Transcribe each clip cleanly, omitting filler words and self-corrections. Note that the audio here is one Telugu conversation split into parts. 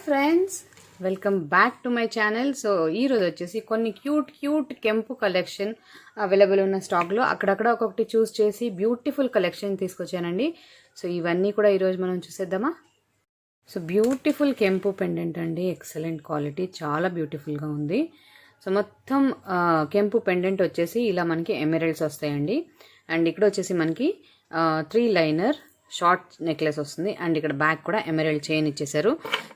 Friends, welcome back to my channel. So ఈరోజు వచ్చేసి కొన్ని క్యూట్ కెంపు కలెక్షన్ అవైలబుల్ ఉన్న స్టాక్లో అక్కడక్కడ ఒక్కొక్కటి చూస్ చేసి బ్యూటిఫుల్ కలెక్షన్ తీసుకొచ్చానండి. సో ఇవన్నీ కూడా ఈరోజు మనం చూసేద్దామా. సో బ్యూటిఫుల్ కెంపు పెండెంట్ అండి, ఎక్సలెంట్ క్వాలిటీ, చాలా బ్యూటిఫుల్గా ఉంది. సో మొత్తం కెంపు పెండెంట్ వచ్చేసి ఇలా మనకి ఎమరల్డ్స్ వస్తాయండి. అండ్ ఇక్కడ వచ్చేసి మనకి 3 లైనర్ షార్ట్ నెక్లెస్ వస్తుంది. అండ్ ఇక్కడ బ్యాక్ కూడా ఎమరల్డ్ చైన్ ఇచ్చేసారు.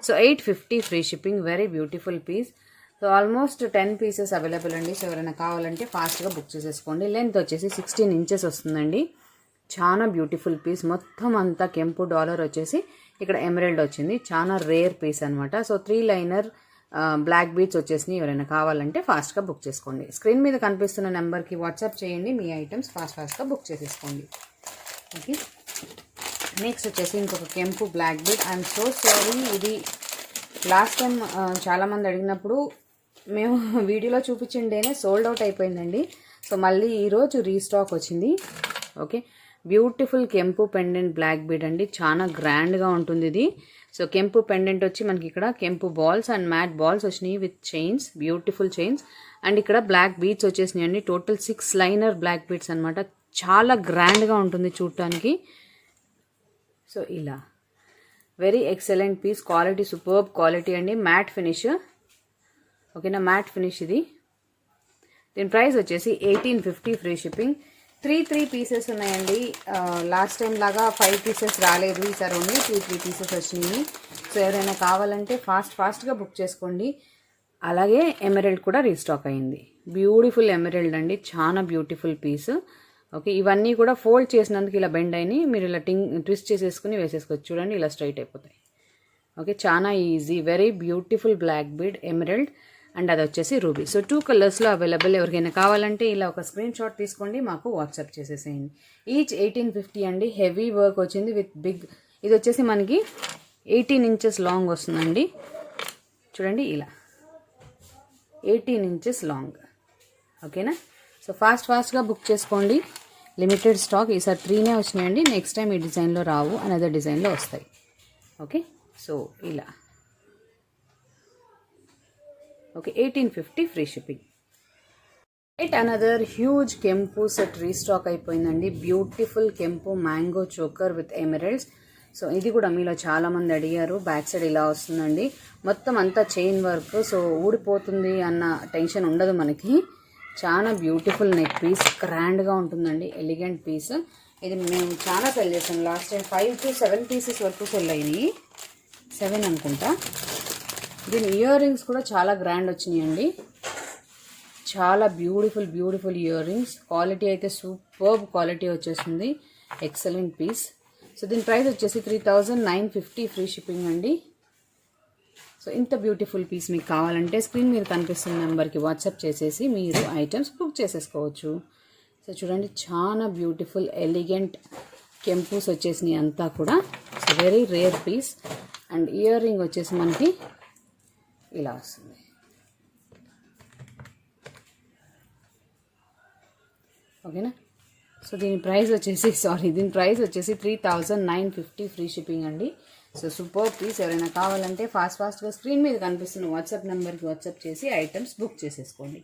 So 850 free shipping, very beautiful piece. So almost 10 pieces available అండి. సో ఎవరైనా కావాలంటే ఫాస్ట్గా బుక్ చేసేసుకోండి. లెంత్ వచ్చేసి 16 ఇంచెస్ వస్తుందండి. చాలా బ్యూటిఫుల్ పీస్. మొత్తం అంతా కెంపు డాలర్ వచ్చేసి ఇక్కడ ఎమరల్డ్ వచ్చింది. చాలా రేర్ పీస్ అనమాట. సో 3 లైనర్ బ్లాక్ బీడ్స్ వచ్చేసి ఎవరైనా కావాలంటే ఫాస్ట్గా బుక్ చేసుకోండి. స్క్రీన్ మీద కనిపిస్తున్న నెంబర్కి వాట్సాప్ చేయండి. మీ ఐటమ్స్ ఫాస్ట్గా బుక్ చేసేసుకోండి. ఓకే, నెక్స్ట్ వచ్చేసి ఇంకొక కెంపు black bead. I'm so sorry, ఇది లాస్ట్ టైం చాలామంది అడిగినప్పుడు మేము వీడియోలో చూపించిండేనే సోల్డ్ అవుట్ అయిపోయిందండి. సో మళ్ళీ ఈరోజు రీస్టాక్ వచ్చింది. ఓకే, బ్యూటిఫుల్ కెంపు పెండెంట్ బ్లాక్ బీడ్ అండి, చాలా గ్రాండ్గా ఉంటుంది ఇది. సో కెంపు పెండెంట్ వచ్చి మనకి ఇక్కడ కెంపు బాల్స్ అండ్ మ్యాట్ బాల్స్ వచ్చినాయి with chains, beautiful chains. And ఇక్కడ బ్లాక్ బీడ్స్ వచ్చేసినాయి అండి. టోటల్ 6 లైనర్ బ్లాక్ బీడ్స్ అనమాట. చాలా గ్రాండ్గా ఉంటుంది చూడటానికి. సో ఇలా very excellent piece, quality superb quality అండి. మ్యాట్ ఫినిష్, ఓకేనా, మ్యాట్ ఫినిష్ ఇది. దీని ప్రైస్ వచ్చేసి 1850 ఫ్రీ షిప్పింగ్. 3 పీసెస్ ఉన్నాయండి. లాస్ట్ టైం లాగా 5 పీసెస్ రాలేదు, ఈసారి ఓన్లీ 3 పీసెస్ వచ్చినాయి. సో ఎవరైనా కావాలంటే ఫాస్ట్గా బుక్ చేసుకోండి. అలాగే ఎమరల్డ్ కూడా రీస్టాక్ అయింది. బ్యూటిఫుల్ ఎమరల్డ్ అండి, చాలా బ్యూటిఫుల్ పీస్. ఓకే, ఇవన్నీ కూడా ఫోల్డ్ చేసినందుకు ఇలా బెండ్ అయినాయి. మీరు ఇలా ట్విస్ట్ చేసేసుకుని వేసేసుకోవచ్చు. చూడండి, ఇలా స్ట్రైట్ అయిపోతాయి. ఓకే, చాలా easy, very beautiful black bead emerald. And అది వచ్చేసి రూబీ. సో 2 కలర్స్లో అవైలబుల్. ఎవరికైనా కావాలంటే ఇలా ఒక స్క్రీన్ షాట్ తీసుకోండి, మాకు వాట్సాప్ చేసేసేయండి. ఈచ్ 1850 అండి. హెవీ వర్క్ వచ్చింది విత్ బిగ్. ఇది వచ్చేసి మనకి 18 ఇంచెస్ లాంగ్ వస్తుందండి. చూడండి, ఇలా 18 ఇంచెస్ లాంగ్. ఓకేనా, సో ఫాస్ట్గా బుక్ చేసుకోండి. లిమిటెడ్ స్టాక్, ఈసారి 3నే వచ్చినాయండి. నెక్స్ట్ టైం ఈ డిజైన్లో రావు, అనదర్ డిజైన్లో వస్తాయి. ఓకే, సో ఇలా. Okay, 1850 free shipping. Another huge కెంపు సెట్ రీస్టాక్ అయిపోయిందండి. బ్యూటిఫుల్ కెంపు mango choker with emeralds. So ఇది కూడా మీలో చాలామంది అడిగారు. బ్యాక్ సైడ్ ఇలా వస్తుందండి. మొత్తం అంతా చైన్ వర్క్. సో ఊడిపోతుంది అన్న టెన్షన్ ఉండదు మనకి. చాలా బ్యూటిఫుల్ నెక్ పీస్, గ్రాండ్గా ఉంటుందండి, ఎలిగెంట్ పీస్. ఇది మేము చాలా సెల్ చేసాం. లాస్ట్ టైం 5 to 7 పీసెస్ వరకు సెల్ అయినాయి, 7 అనుకుంటా. దీని ఇయర్ రింగ్స్ కూడా చాలా గ్రాండ్ వచ్చినాయండి. చాలా బ్యూటిఫుల్ ఇయర్ రింగ్స్. క్వాలిటీ అయితే సూపర్బ్ క్వాలిటీ వచ్చేసింది. Excellent piece. సో దీని ప్రైస్ వచ్చేసి 3950 ఫ్రీ షిప్పింగ్ అండి. సో ఇంత బ్యూటిఫుల్ పీస్ మీకు కావాలంటే స్క్రీన్ మీద కనిపిస్తున్న నెంబర్కి వాట్సాప్ చేసేసి మీరు ఐటమ్స్ బుక్ చేసేసుకోవచ్చు. సో చూడండి, చాలా బ్యూటిఫుల్ ఎలిగెంట్ కెంపూస్ వచ్చేసినాయి అంతా కూడా. So very rare piece. And earring వచ్చేసి మనకి ఇలా వస్తుంది. ఓకేనా, సో దీని ప్రైస్ వచ్చేసి 3950 ఫ్రీ షిప్పింగ్ అండి. So super piece. ఎవరైనా కావాలంటే ఫాస్ట్గా స్క్రీన్ మీద కనిపిస్తున్న వాట్సాప్ నెంబర్కి వాట్సాప్ చేసి ఐటమ్స్ బుక్ చేసేసుకోండి.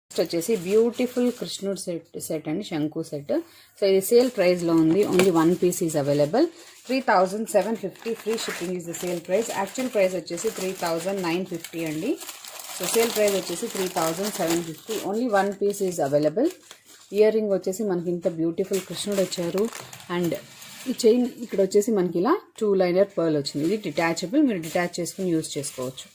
నెక్స్ట్ వచ్చేసి బ్యూటిఫుల్ కృష్ణుడు సెట్ అండి, శంకు సెట్. సో ఇది సేల్ ప్రైస్లో ఉంది. Only 1 piece is available. 3750 free shipping is the sale price. Actual price వచ్చేసి 3950 అండి. సో సేల్ ప్రైస్ వచ్చేసి 3750. Only 1 piece is available. Earring వచ్చేసి మనకి ఇంత బ్యూటిఫుల్ కృష్ణుడు వచ్చారు. అండ్ ఈ చైన్ ఇక్కడ వచ్చేసి మనకి ఇలా 2 లైనర్ పర్ల్ వచ్చింది. ఇది డిటాచబుల్, మీరు డిటాచ్ చేసుకుని యూజ్ చేసుకోవచ్చు.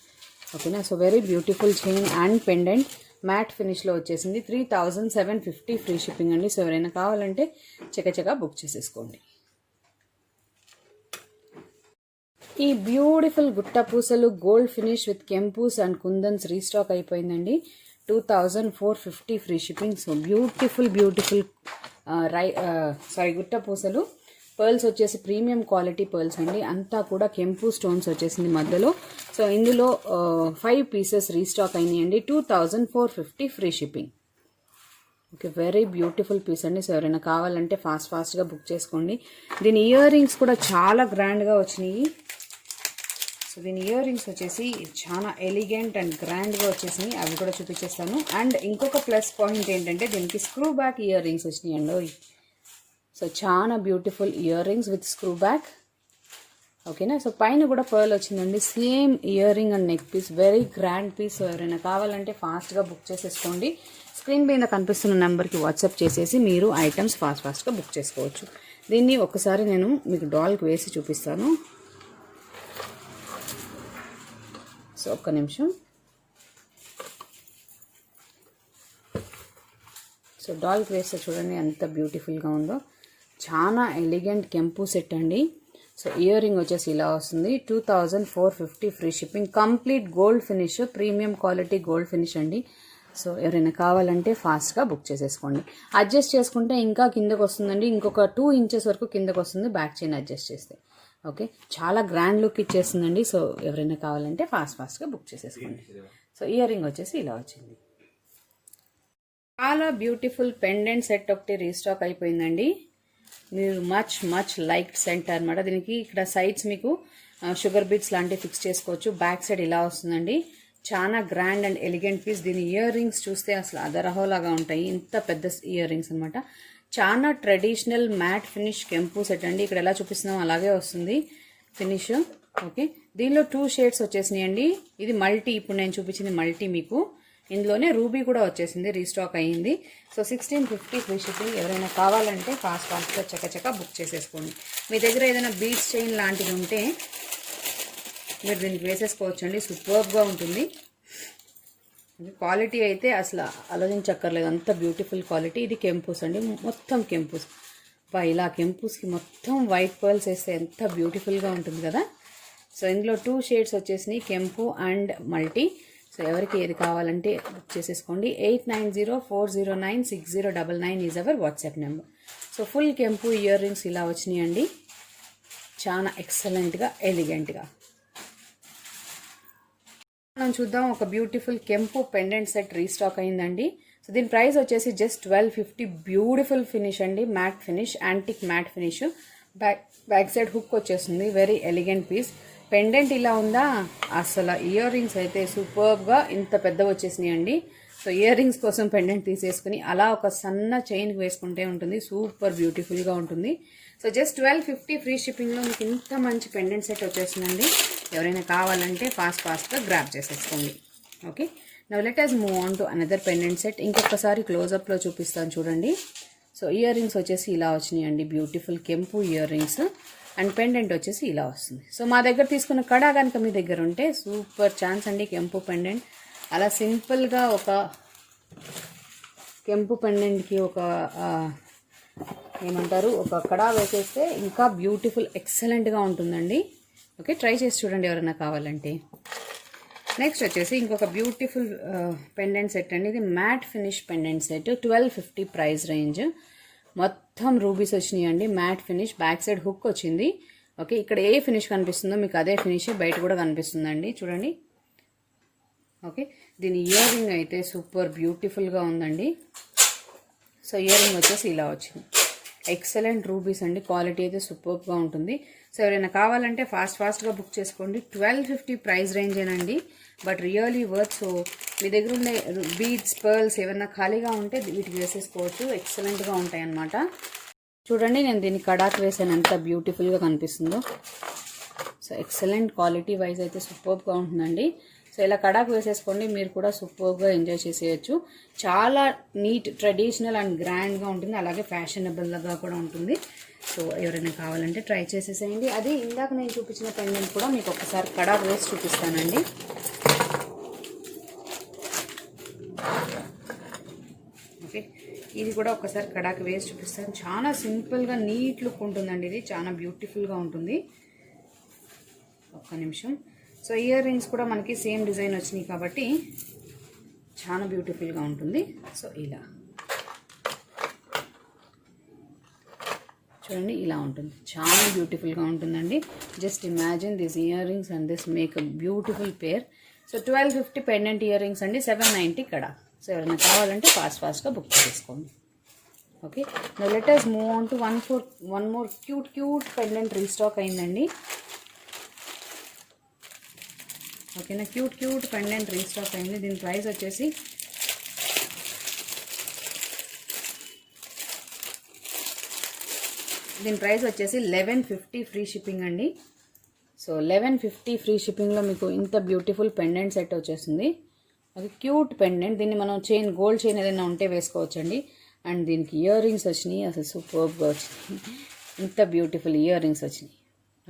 ఓకేనా, so very beautiful chain and pendant. Matte ఫినిష్లో వచ్చేసింది. 3750 ఫ్రీ షిప్పింగ్ అండి. సో ఎవరైనా కావాలంటే చకచకా బుక్ చేసేసుకోండి. ఈ బ్యూటిఫుల్ గుట్ట పూసలు గోల్డ్ ఫినిష్ విత్ కెంపూస్ అండ్ కుందన్స్ రీస్టాక్ అయిపోయిందండి. 2450 ఫ్రీ షిప్పింగ్. సో బ్యూటిఫుల్ గుట్ట పూసలు. పర్ల్స్ వచ్చేసి ప్రీమియం క్వాలిటీ పర్ల్స్ అండి. అంతా కూడా కెంపు స్టోన్స్ వచ్చేసింది మధ్యలో. సో ఇందులో 5 పీసెస్ రీస్టాక్ అయినాయండి. 2450 free shipping. Okay, very beautiful piece అండి. సో ఎవరైనా కావాలంటే ఫాస్ట్గా బుక్ చేసుకోండి. దీని ఇయర్ రింగ్స్ కూడా చాలా గ్రాండ్గా వచ్చినాయి. సో దీని ఇయర్ రింగ్స్ వచ్చేసి చాలా ఎలిగెంట్ అండ్ గ్రాండ్గా వచ్చేసినాయి, అవి కూడా చూపించేస్తాను. అండ్ ఇంకొక ప్లస్ పాయింట్ ఏంటంటే దీనికి స్క్రూ బ్యాక్ ఇయర్ రింగ్స్ వచ్చినాయి అండి. సో చాలా beautiful earrings with screw back. ఓకేనా. సో పైన కూడా పర్ల్ వచ్చిందండి, same earring and neck piece, very grand piece. So ఎవరైనా కావాలంటే ఫాస్ట్గా బుక్ చేసేసుకోండి. స్క్రీన్ మీద కనిపిస్తున్న నెంబర్కి వాట్సాప్ చేసేసి మీరు ఐటమ్స్ ఫాస్ట్గా బుక్ చేసుకోవచ్చు. దీన్ని ఒకసారి నేను మీకు డాల్కి వేసి చూపిస్తాను. సో ఒక్క నిమిషం. సో డాల్కి వేస్తే చూడండి ఎంత బ్యూటిఫుల్గా ఉందో. చాలా ఎలిగెంట్ కెంపు సెట్ అండి. సో ఇయర్ రింగ్ వచ్చేసి ఇలా వస్తుంది. 2450 free shipping, complete gold finish, premium quality gold finish అండి. సో ఎవరైనా కావాలంటే ఫాస్ట్గా బుక్ చేసేసుకోండి. అడ్జస్ట్ చేసుకుంటే ఇంకా కిందకు వస్తుందండి, ఇంకొక 2 ఇంచెస్ వరకు కిందకు వస్తుంది బ్యాక్ చైన్ అడ్జస్ట్ చేస్తే. ఓకే, చాలా గ్రాండ్ లుక్ ఇచ్చేస్తుందండి. సో ఎవరైనా కావాలంటే ఫాస్ట్గా బుక్ చేసేసుకోండి. సో ఇయర్ రింగ్ వచ్చేసి ఇలా వచ్చింది. చాలా బ్యూటిఫుల్ పెండెంట్ సెట్ ఒకటి రీస్టాక్ అయిపోయిందండి. మీరు మచ్ లైక్డ్ సెంట్ అనమాట. దీనికి ఇక్కడ సైడ్స్ మీకు షుగర్ బీట్స్ లాంటివి ఫిక్స్ చేసుకోవచ్చు. బ్యాక్ సైడ్ ఇలా వస్తుందండి. చాలా గ్రాండ్ అండ్ ఎలిగెంట్ పీస్. దీని ఇయర్ రింగ్స్ చూస్తే అసలు అదరహోలాగా ఉంటాయి, ఇంత పెద్ద ఇయర్ రింగ్స్ అనమాట. చాలా ట్రెడిషనల్ మ్యాట్ ఫినిష్ కెంపు సెట్ అండి. ఇక్కడ ఎలా చూపిస్తున్నాం అలాగే వస్తుంది ఫినిష్. ఓకే, దీనిలో 2 షేడ్స్ వచ్చేసినాయి అండి. ఇది మల్టీ, ఇప్పుడు నేను చూపించింది మల్టీ. మీకు ఇందులోనే రూబీ కూడా వచ్చేసింది, రీస్టాక్ అయ్యింది. So 1650 free shipping. ఎవరైనా కావాలంటే ఫాస్ట్గా చకచక బుక్ చేసేసుకోండి. మీ దగ్గర ఏదైనా బీచ్ చైన్ లాంటిది ఉంటే మీరు దీనికి వేసేసుకోవచ్చు అండి, సూపర్గా ఉంటుంది. క్వాలిటీ అయితే అసలు ఆలోచించక్కర్లేదు, అంత బ్యూటిఫుల్ క్వాలిటీ. ఇది కెంపూస్ అండి, మొత్తం కెంపూస్. ఇలా కెంపూస్కి మొత్తం వైట్ పర్ల్స్ వేస్తే ఎంత బ్యూటిఫుల్గా ఉంటుంది కదా. సో ఇందులో 2 షేడ్స్ వచ్చేసినాయి, కెంపు అండ్ మల్టీ. సో ఎవరికి ఏది కావాలంటే బుక్ చేసేసుకోండి. 8904096099 is our WhatsApp number. So full కెంపు ఇయర్ రింగ్స్ ఇలా వచ్చినాయండి, చాలా ఎక్సలెంట్గా ఎలిగెంట్గా. మనం చూద్దాం, ఒక బ్యూటిఫుల్ కెంపు పెండెంట్ సెట్ రీస్టాక్ అయిందండి. సో దీని ప్రైస్ వచ్చేసి జస్ట్ 1250. బ్యూటిఫుల్ ఫినిష్ అండి, matte finish, antique matte finish. Back side hook వచ్చేస్తుంది, వెరీ ఎలిగెంట్ పీస్. పెండెంట్ ఇలా ఉందా, అసలు ఇయర్ రింగ్స్ అయితే సూపర్గా ఇంత పెద్ద వచ్చేసినాయి అండి. సో ఇయర్ రింగ్స్ కోసం పెండెంట్ తీసేసుకుని అలా ఒక సన్న చైన్కి వేసుకుంటే ఉంటుంది, సూపర్ బ్యూటిఫుల్గా ఉంటుంది. సో జస్ట్ 1250 ఫ్రీ షిప్పింగ్లో మీకు ఇంత మంచి పెండెంట్ సెట్ వచ్చేసిందండి. ఎవరైనా కావాలంటే ఫాస్ట్గా గ్రాబ్ చేసేసుకోండి. Okay, now let us move on to another pendant set. ఇంకొకసారి క్లోజప్లో చూపిస్తాను చూడండి. సో ఇయర్ రింగ్స్ వచ్చేసి ఇలా వచ్చినాయి అండి, బ్యూటిఫుల్ కెంపు ఇయర్ రింగ్స్. అండ్ పెండెంట్ వచ్చేసి ఇలా వస్తుంది. సో మా దగ్గర తీసుకున్న కడా కనుక మీ దగ్గర ఉంటే సూపర్ ఛాన్స్ అండి, కెంపు పెండెంట్. అలా సింపుల్గా ఒక కెంపు పెండెంట్కి ఒక ఏమంటారు, ఒక కడా వేసేస్తే ఇంకా బ్యూటిఫుల్ ఎక్సలెంట్గా ఉంటుందండి. ఓకే, ట్రై చేసి చూడండి ఎవరైనా కావాలంటే. నెక్స్ట్ వచ్చేసి ఇంకొక బ్యూటిఫుల్ పెండెంట్ సెట్ అండి. ఇది matte finish pendant set, 1250 price range. మొత్తం రూబీస్ వచ్చినాయి అండి, matte finish. Back side hook వచ్చింది. ఓకే, ఇక్కడ ఏ ఫినిష్ కనిపిస్తుందో మీకు అదే ఫినిష్ బయట కూడా కనిపిస్తుందండి, చూడండి. ఓకే, దీని ఇయర్ రింగ్ అయితే సూపర్ బ్యూటిఫుల్గా ఉందండి. సో ఇయర్ రింగ్ వచ్చేసి ఇలా వచ్చింది, ఎక్సలెంట్ రూబీస్ అండి, క్వాలిటీ అయితే సూపర్గా ఉంటుంది. సో ఎవరైనా కావాలంటే ఫాస్ట్గా బుక్ చేసుకోండి. 1250 ప్రైస్ రేంజ్ ఏనండి, బట్ రియలీ వర్త్. సో మీ దగ్గర ఉండే బీడ్స్, పర్ల్స్ ఏమైనా ఖాళీగా ఉంటే వీటికి వేసేసుకోవచ్చు, ఎక్సలెంట్గా ఉంటాయి అన్నమాట. చూడండి, నేను దీన్ని కడాక్ వేసాను, ఎంత బ్యూటిఫుల్గా కనిపిస్తుందో. సో ఎక్సలెంట్ క్వాలిటీ వైజ్ అయితే సూపర్గా ఉంటుందండి. సో ఇలా కడాక్ వేసేసుకోండి, మీరు కూడా సూపర్గా ఎంజాయ్ చేసేయచ్చు. చాలా నీట్, ట్రెడిషనల్ అండ్ గ్రాండ్గా ఉంటుంది, అలాగే ఫ్యాషనబుల్గా కూడా ఉంటుంది. సో ఎవరైనా కావాలంటే ట్రై చేసేసేయండి. అది ఇందాక నేను చూపించిన పెండెంట్ కూడా మీకు ఒకసారి కడాక్ వేసి చూపిస్తానండి. ఓకే, ఇది కూడా ఒకసారి కడాక్ వేసి చూపిస్తాను. చాలా సింపుల్గా నీట్ లుక్ ఉంటుందండి, ఇది చాలా బ్యూటిఫుల్గా ఉంటుంది. ఒక్క నిమిషం. సో ఇయర్ రింగ్స్ కూడా మనకి సేమ్ డిజైన్ వచ్చినాయి కాబట్టి చాలా బ్యూటిఫుల్గా ఉంటుంది. సో ఇలా చూడండి, ఇలా ఉంటుంది, చాలా బ్యూటిఫుల్గా ఉంటుందండి. Just imagine this ear rings and this make a beautiful pair. So 1250 pendant ear rings అండి, 790 కడా. సో ఎవరైనా కావాలంటే ఫాస్ట్గా బుక్ చేసుకోండి. Okay, now let us move on to one more cute pendant restock అయిందండి. ఓకేనా. క్యూట్ క్యూట్ పెండెంట్ రీస్టాక్ అయింది. దీని ప్రైస్ వచ్చేసి దీని ప్రైస్ వచ్చేసి 1150 ఫ్రీ షిప్పింగ్ అండి. సో 1150 ఫ్రీ షిప్పింగ్లో మీకు ఇంత బ్యూటిఫుల్ పెండెంట్ సెట్ వచ్చేస్తుంది. అది క్యూట్ పెండెంట్. దీన్ని మనం చైన్, గోల్డ్ చైన్ ఏదైనా ఉంటే వేసుకోవచ్చండి. అండ్ దీనికి ఇయర్ రింగ్స్ వచ్చినాయి, అసలు సూపర్గా వచ్చినాయి. ఇంత బ్యూటిఫుల్ ఇయర్ రింగ్స్ వచ్చినాయి.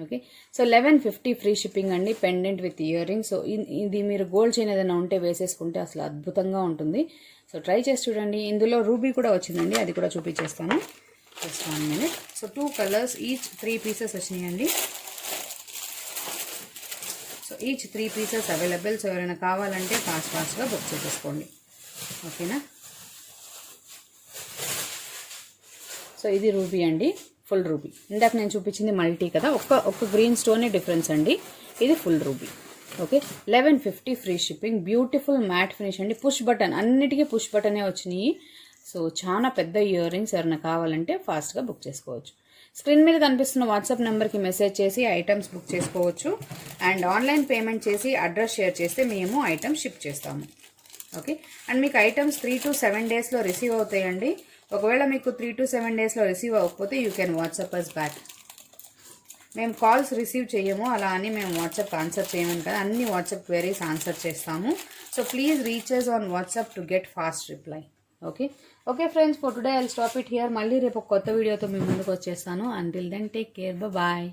ఓకే, సో 1150 ఫ్రీ షిప్పింగ్ అండి, pendant with ear rings. So ఇది మీరు గోల్డ్ చైన్ ఏదైనా ఉంటే వేసేసుకుంటే అసలు అద్భుతంగా ఉంటుంది. సో ట్రై చేసి చూడండి. ఇందులో రూబీ కూడా వచ్చిందండి, అది కూడా చూపించేస్తాను. Just 1 minute. So 2 colours, each 3 pieces వచ్చినాయండి. So each 3 pieces available. So ఎవరైనా కావాలంటే ఫాస్ట్గా బుక్ చేసేసుకోండి. ఓకేనా. సో ఇది రూబీ అండి, ఫుల్ రూబీ. ఇందాక నేను చూపించింది మల్టీ కదా, ఒక్క గ్రీన్ స్టోనే డిఫరెన్స్ అండి. ఇది full ruby. Okay, 1150 free shipping. Beautiful mat finish అండి. పుష్ బటన్, అన్నిటికీ పుష్ బటనే వచ్చినాయి. సో చాలా పెద్ద ఇయర్ రింగ్స్. ఎవరైనా కావాలంటే ఫాస్ట్గా బుక్ చేసుకోవచ్చు. స్క్రీన్ మీద కనిపిస్తున్న వాట్సాప్ నెంబర్కి మెసేజ్ చేసి ఐటమ్స్ బుక్ చేసుకోవచ్చు. అండ్ ఆన్లైన్ పేమెంట్ చేసి అడ్రస్ షేర్ చేస్తే మేము ఐటమ్స్ షిప్ చేస్తాము. ఓకే, అండ్ మీకు ఐటమ్స్ 3 to 7 డేస్లో రిసీవ్ అవుతాయండి. ఒకవేళ మీకు 3 to 7 డేస్లో రిసీవ్ అవ్వకపోతే you can WhatsApp us back. మేము కాల్స్ రిసీవ్ చేయము, అలా అని మేము వాట్సాప్ ఆన్సర్ చేయమని కదా, అన్ని వాట్సాప్ క్వైరీస్ ఆన్సర్ చేస్తాము. So please reach us on WhatsApp to get fast reply. Okay friends, for today I'll stop it here. మళ్ళీ రేపు ఒక కొత్త వీడియోతో మీ ముందుకు వచ్చేస్తాను. Until then take care, bye.